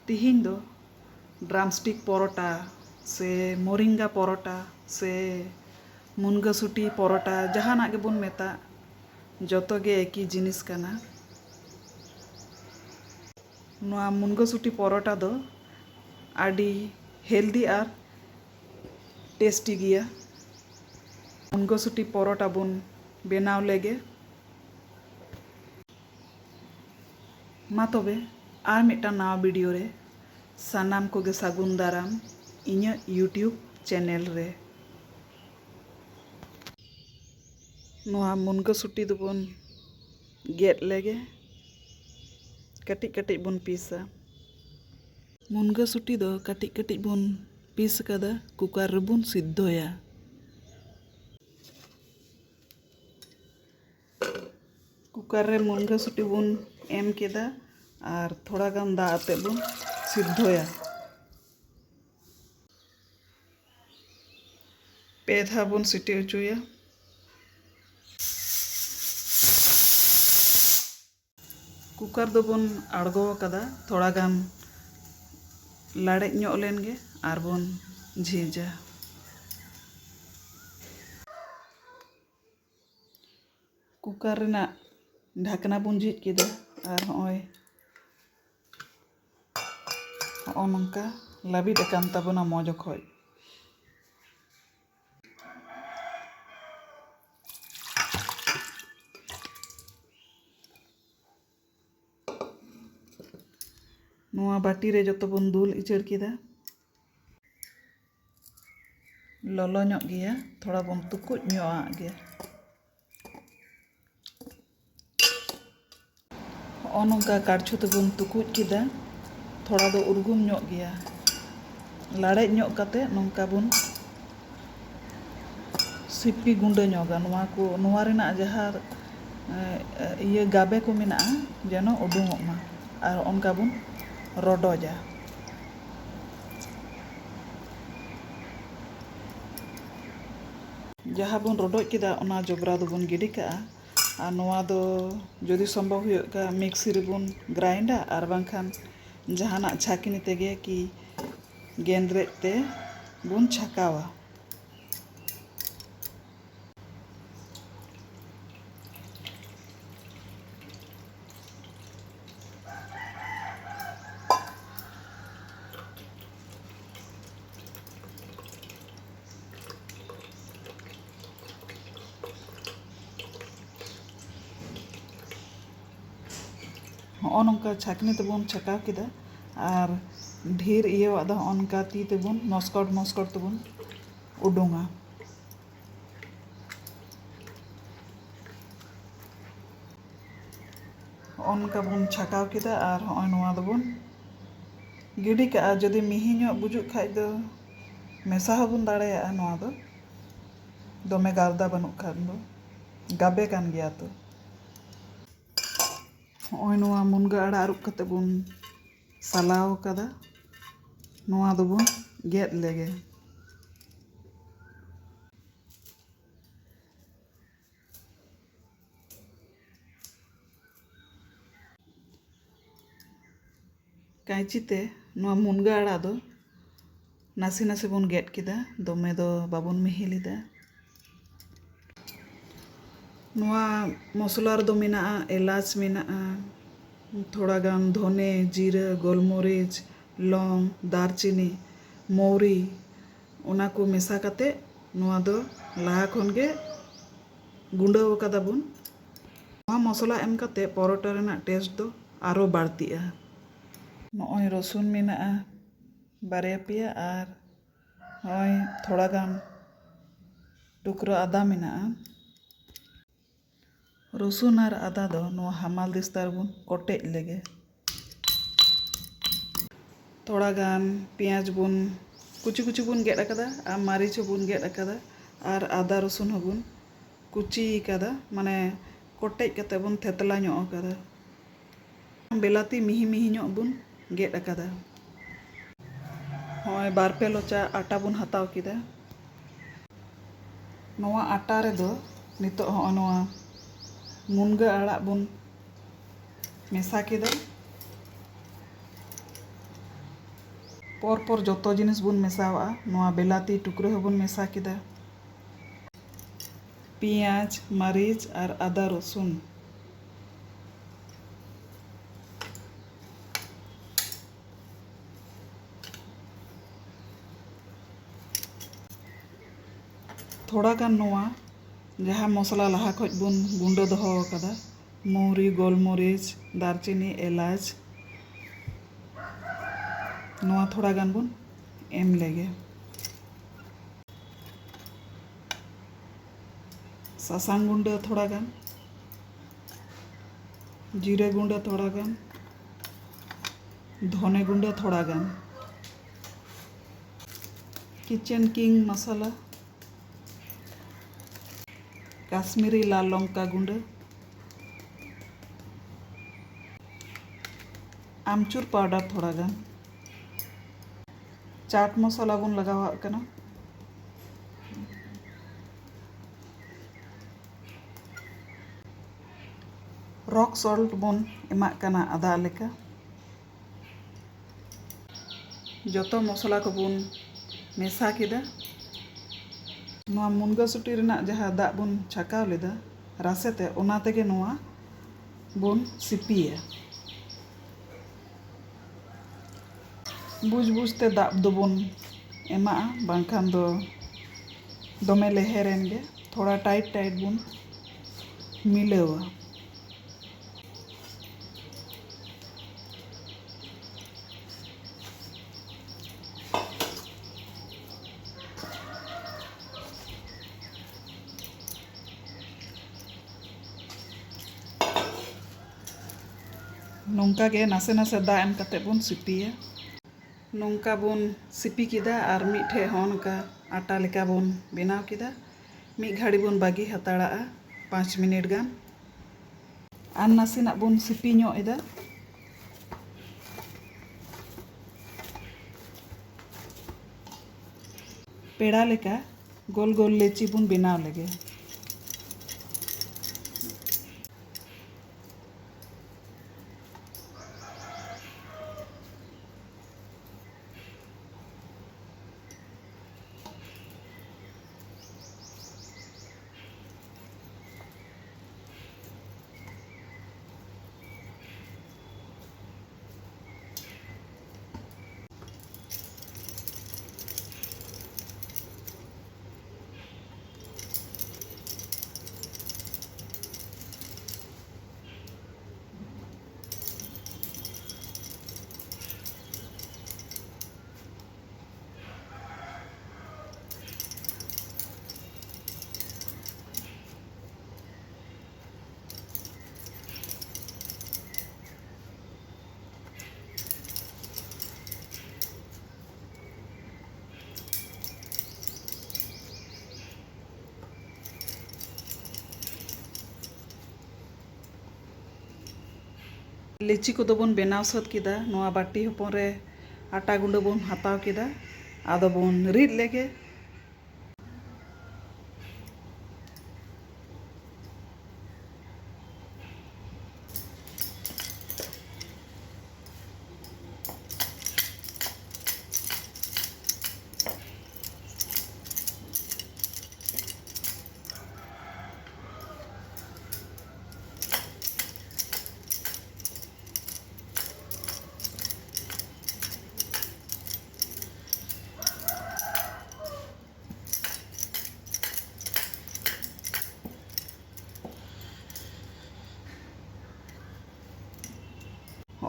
तिहिन दो ड्रामस्टिक परोटा से मोरिंगा परोटा से मुनगा सुटी परोटा जहाना के बुन मेता जोतो गे एकी जिनिस कना। नोआ मुनगा सुटी परोटा दो आडी हेल्दी आर टेस्टी गिया। मुनगा सुटी परोटा बुन बेनाव लेगे। मा तबे आर मिटटां नावा वीडियो रे सानाम कोगे सागुन दाराम इᱧᱟᱹᱜ यूट्यूब चैनल रे। नोआ मुनगा सुटी दोबन गेट लेगे कटिज कटिज बुन पीसा। मुनगा सुटी दो कटिज कटिज बुन पीस कदा कुकर रे बुन सिद्धोया। कुकर रे मुनगा सुटी बुन एम केदा और थोड़ा गान दा आते बुन सिद्धोया। पे धा बुन सिटी उचुया। कुकर दो बुन आड़गो कदा थोड़ा गान लाड़े ᱧᱚᱜ लेन गे आर बुन झीजा। कुकर रेना ढाकना बुन झीज केदा और होय नंका लाबिद अकान ताबोना मौज खोय। नोआ बाटी रे जतो बुन दूल इचड़ केदा। ललो ᱧᱚᱜ गिया थोड़ा बुन तुकुज ᱧᱚᱜ गे। नंका काढ़छू तेबुन तुकुज केदा थोड़ा दो उर्गुम ᱧᱚᱜ गिया। लाड़े ᱧᱚᱜ काते नंका बुन सिपी गुंडा ᱧᱚᱜᱟ नोआ को नोआ रेना जहां इये गाबे को मेना जेनो उडुंगोग मा और उनका बुन रडोजा। जहां बुन रडोज केदा ओना जबरा दो बुन गिडी का और नोआ दो जदि संभव हुयो का मिक्सी रे बुन ग्राइंडा और बांखान जहाना छाकनी तेगे कि गेंद्रे ते बुन छकावा। नंका छाकनी तेबुन छकाव केदा और ढेर इया दा नंका ती तेबुन मस्कट मस्कट तेबुन उडुंगा। नंका बुन छकाव केदा और होय नोआ दोबुन गिडी का। जदि मिहि ᱧᱚᱜ बुजुग खाय दो मेसा हबुन दाड़ेया नोआ दो दोमे गारदा बनुग खान दो गाबे कान गिया तो। होय नोआ मुनगा आड़ा आरुब कते बुन सालाव कदा नोआ दो बुन गेद लेगे। कांची ते नोआ मुनगा आड़ा दो नासी नासी बुन गेद केदा दोमे दो बाबुन मिहि लेदा। नोआ मसला रे दो मेना एलाच मेना थोड़ा गान धोने जीरा गोलमरिच लौंग दारचीनी मौरी ओना को मेसा काते नोआ दो लाहा खन गे गुंडाव कदा बुन। नोआ मसला एम काते परोटा रेना टेस्ट दो आरो बाड़तीआ। नोय रसुन मेना बारया पेया और होय थोड़ा गान टुकरा आदा मेना। रसुन और आदा दो नोआ हमाल दिस्तार बुन कोटेज लेगे। थोड़ा गान पेंयाज बुन कुची कुची बुन गेड अकदा और मारिच बुन गेड अकदा और आदा रसुन बुन कुची कदा माने कोटेज कते बुन थेतला ᱧᱚᱜ अकदा। बेलाती मिहि मिहि ᱧᱚᱜ बुन गेड अकदा। होय बार पे लोचा आटा बुन हताव केदा। नोआ आटा रे दो नितो हो नोआ मुनगा आड़ा बुन मेसा केदा ᱯᱚᱨ ᱡᱚᱛᱚ ᱡᱤᱱᱤᱥ ᱵᱚᱱ ᱢᱮᱥᱟᱣᱟᱜᱼᱟ। ᱱᱚᱣᱟ ᱵᱮᱞᱟᱛᱤ ᱴᱩᱠᱨᱟᱹ ᱦᱚᱸᱵᱚᱱ ᱢᱮᱥᱟ ᱠᱮᱫᱟ। পেঁয়াজ, মারিচ আর আদা রসুন। थोड़ा गान नोआ जहाँ मसला लहा खज बन गुंडो दहो कदा मौरी गोलमरीच दारचिनी एलाच नोआ थोड़ा गान बन एम लेगे सासांग गुंडो थोड़ा गान जीरे गुंडो थोड़ा गान धने गुंडो थोड़ा गान किचन किंग मसाला काश्मीरी लाल लंका गुंडो आमचूर पाउडर थोड़ा गान चाट मसाला बन लगावाग कना रॉक सॉल्ट बन एमाग कना आधा लेका जतो मसला को बन मेसा केदा नोआ मुनगा सुटी रेना जहाँ दा बन छाकाव लेदा रासेते ओना तेगे नोआ बन सिपिया बुझ बुझते दा दो बन एमा बांखान दो दमे लेहेरेन गे थोड़ा टाइट टाइट बन मिलावा नौका गे नासे नासे दा एम कते बन सिपिया नौका बन सिपी किदा और मिठे होनका आटा लेका बन बनाव किदा मी घाड़ी बन बागी हताड़ा 5 मिनट गान और नासेना बन सिपी ᱧᱚᱜ एदा पेड़ा लेका गोल गोल लेची बन बनाव लेगे लेची को बन बनाव सद किदा नोआ बाटी हपन रे आटा गुंडो बन हताव किदा आदो बन रिद लेगे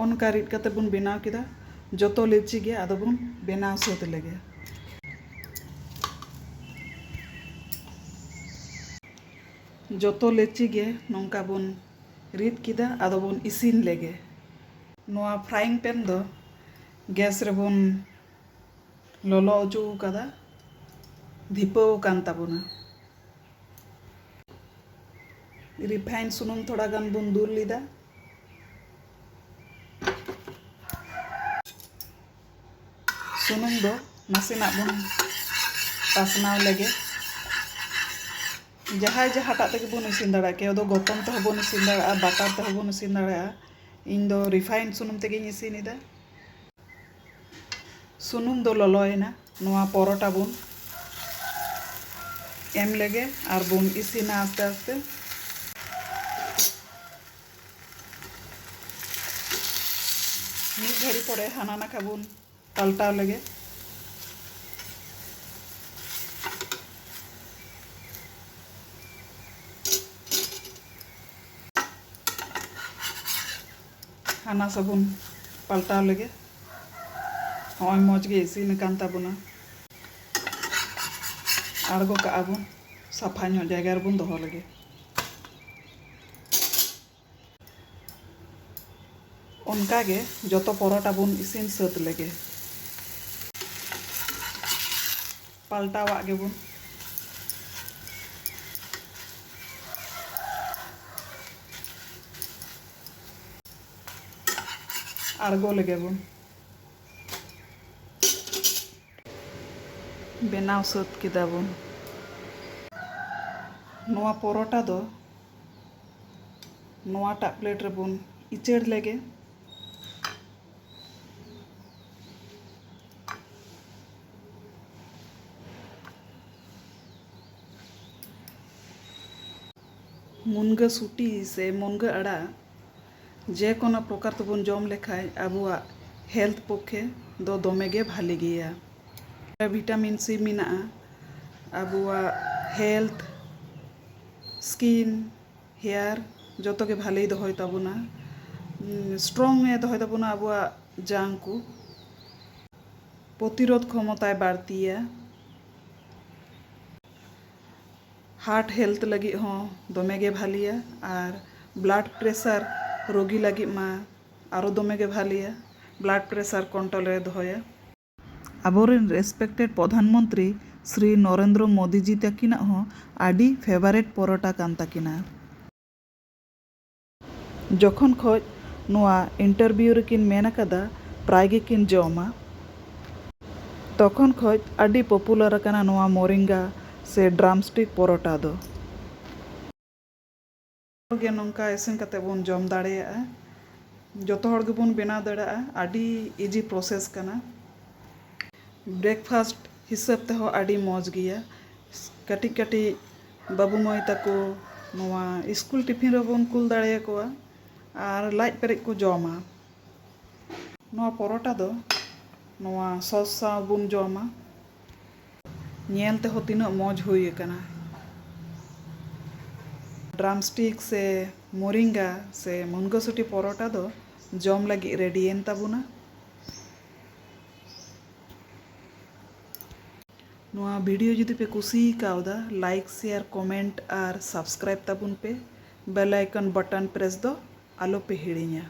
অনকা রিড কাতে বন বেনাও কিদা যত লেচি গে আদো বন বেনাও সত লেগে যত লেচি গে নঙ্কা বন রিড কিদা আদো বন ইসিন লেগে নোয়া ফ্রাইং প্যান দো গ্যাস রে বন ললো অচু কাদা ধিপো কান তাবনা রিফাইন সুনুম थोड़ा गान बन दूल लीदा सुनुम दो नासेना बन पासनाव लेगे जहाँ जहाँटा तक बन इसिन दाड़ा के दो गतम ते बन इसिन दाड़ा बाटार ते बन इसिन दाड़ा इन दो रिफाइन सुनुम तेगे इसिन इदा सुनुम दो ललोयना नोआ परोटा बुन एम लेगे और बुन इसीना आस्ते आस्ते मिट घड़ी पड़े हाना नाका बुन पलटाव लेगे हाना सबुन पलटाव लेगे हॉय मौज गे इसीन कान ताबुना आड़गो काआ बुन साफा ᱧᱚᱜ ᱡᱟᱭᱜᱟ ᱨᱮᱵᱚᱱ ᱫᱚᱦᱚ ᱞᱮᱜᱮ ᱚᱱᱠᱟᱜᱮ ᱡᱚᱛᱚ ᱯᱚᱨᱚᱴᱟ ᱵᱚᱱ ᱤᱥᱤᱱ ᱥᱟᱹᱛ ᱞᱮᱜᱮ ᱯᱟᱞᱴᱟᱣᱟᱜ ᱜᱮᱵᱚᱱ आड़गो लेगे बुन बेनाव सात केदा बुन नोआ परोटा दो नोआटा प्लेट रे बुन इचड़ लेगे मुनगा सुटी से मुनगा अड़ा जेकोनो प्रकार तबन जम लेखाय आबुआ हेल्थ पक्षे दो दोमेगे भाली गया विटामिन सी मिना आबुआ हेल्थ स्किन हेयर जतो के भाले दहय ताबुना स्ट्रंग ए दहय ताबुना आबुआ जांग को प्रतिरोध क्षमताय बाड़तिया हार्ट हेल्थ लगी हो दोमेगे भालिया और ब्लड प्रेशर रोगी लगी मा आरो दोमेगे भालिया ब्लड प्रेशर कंट्रोल रे दहया आबोरेन रेस्पेक्टेड प्रधानमंत्री श्री नरेंद्र मोदी जी तकिना हो आडी फेवरेट परोटा कान तकिना जखन खज नोआ इंटरव्यू रेकिन मेन कदा प्राय गे किन जमा तखन खज आडी पॉपुलर कना नोआ मोरिंगा से ड्रामस्टिक परोटा दो गे नोंका इसिन कते बोन जम दाड़ेया जतो हर गे बोन बेना दाड़ा आडी इजी प्रोसेस कना ब्रेकफास्ट हिसाब ते हो आडी मौज गया कटी कटी बाबू मई तको नोआ स्कूल टिफिन रे बोन कुल दाड़े कोआ और लाज पेरे को जमा नोआ परोटा दो नोआ सॉस सा बोन जमा नेल ते हो तीना मौज हुई कना ड्रामस्टिक से मोरिंगा से मुनगासुटी परोटा दो जम लगी रेडी एन ताबुना नोआ वीडियो जुदी पे कुसी कावदा लाइक शेयर कमेंट और सब्सक्राइब ताबुन पे बेल आइकन बटन प्रेस दो आलो पे हिड़िया।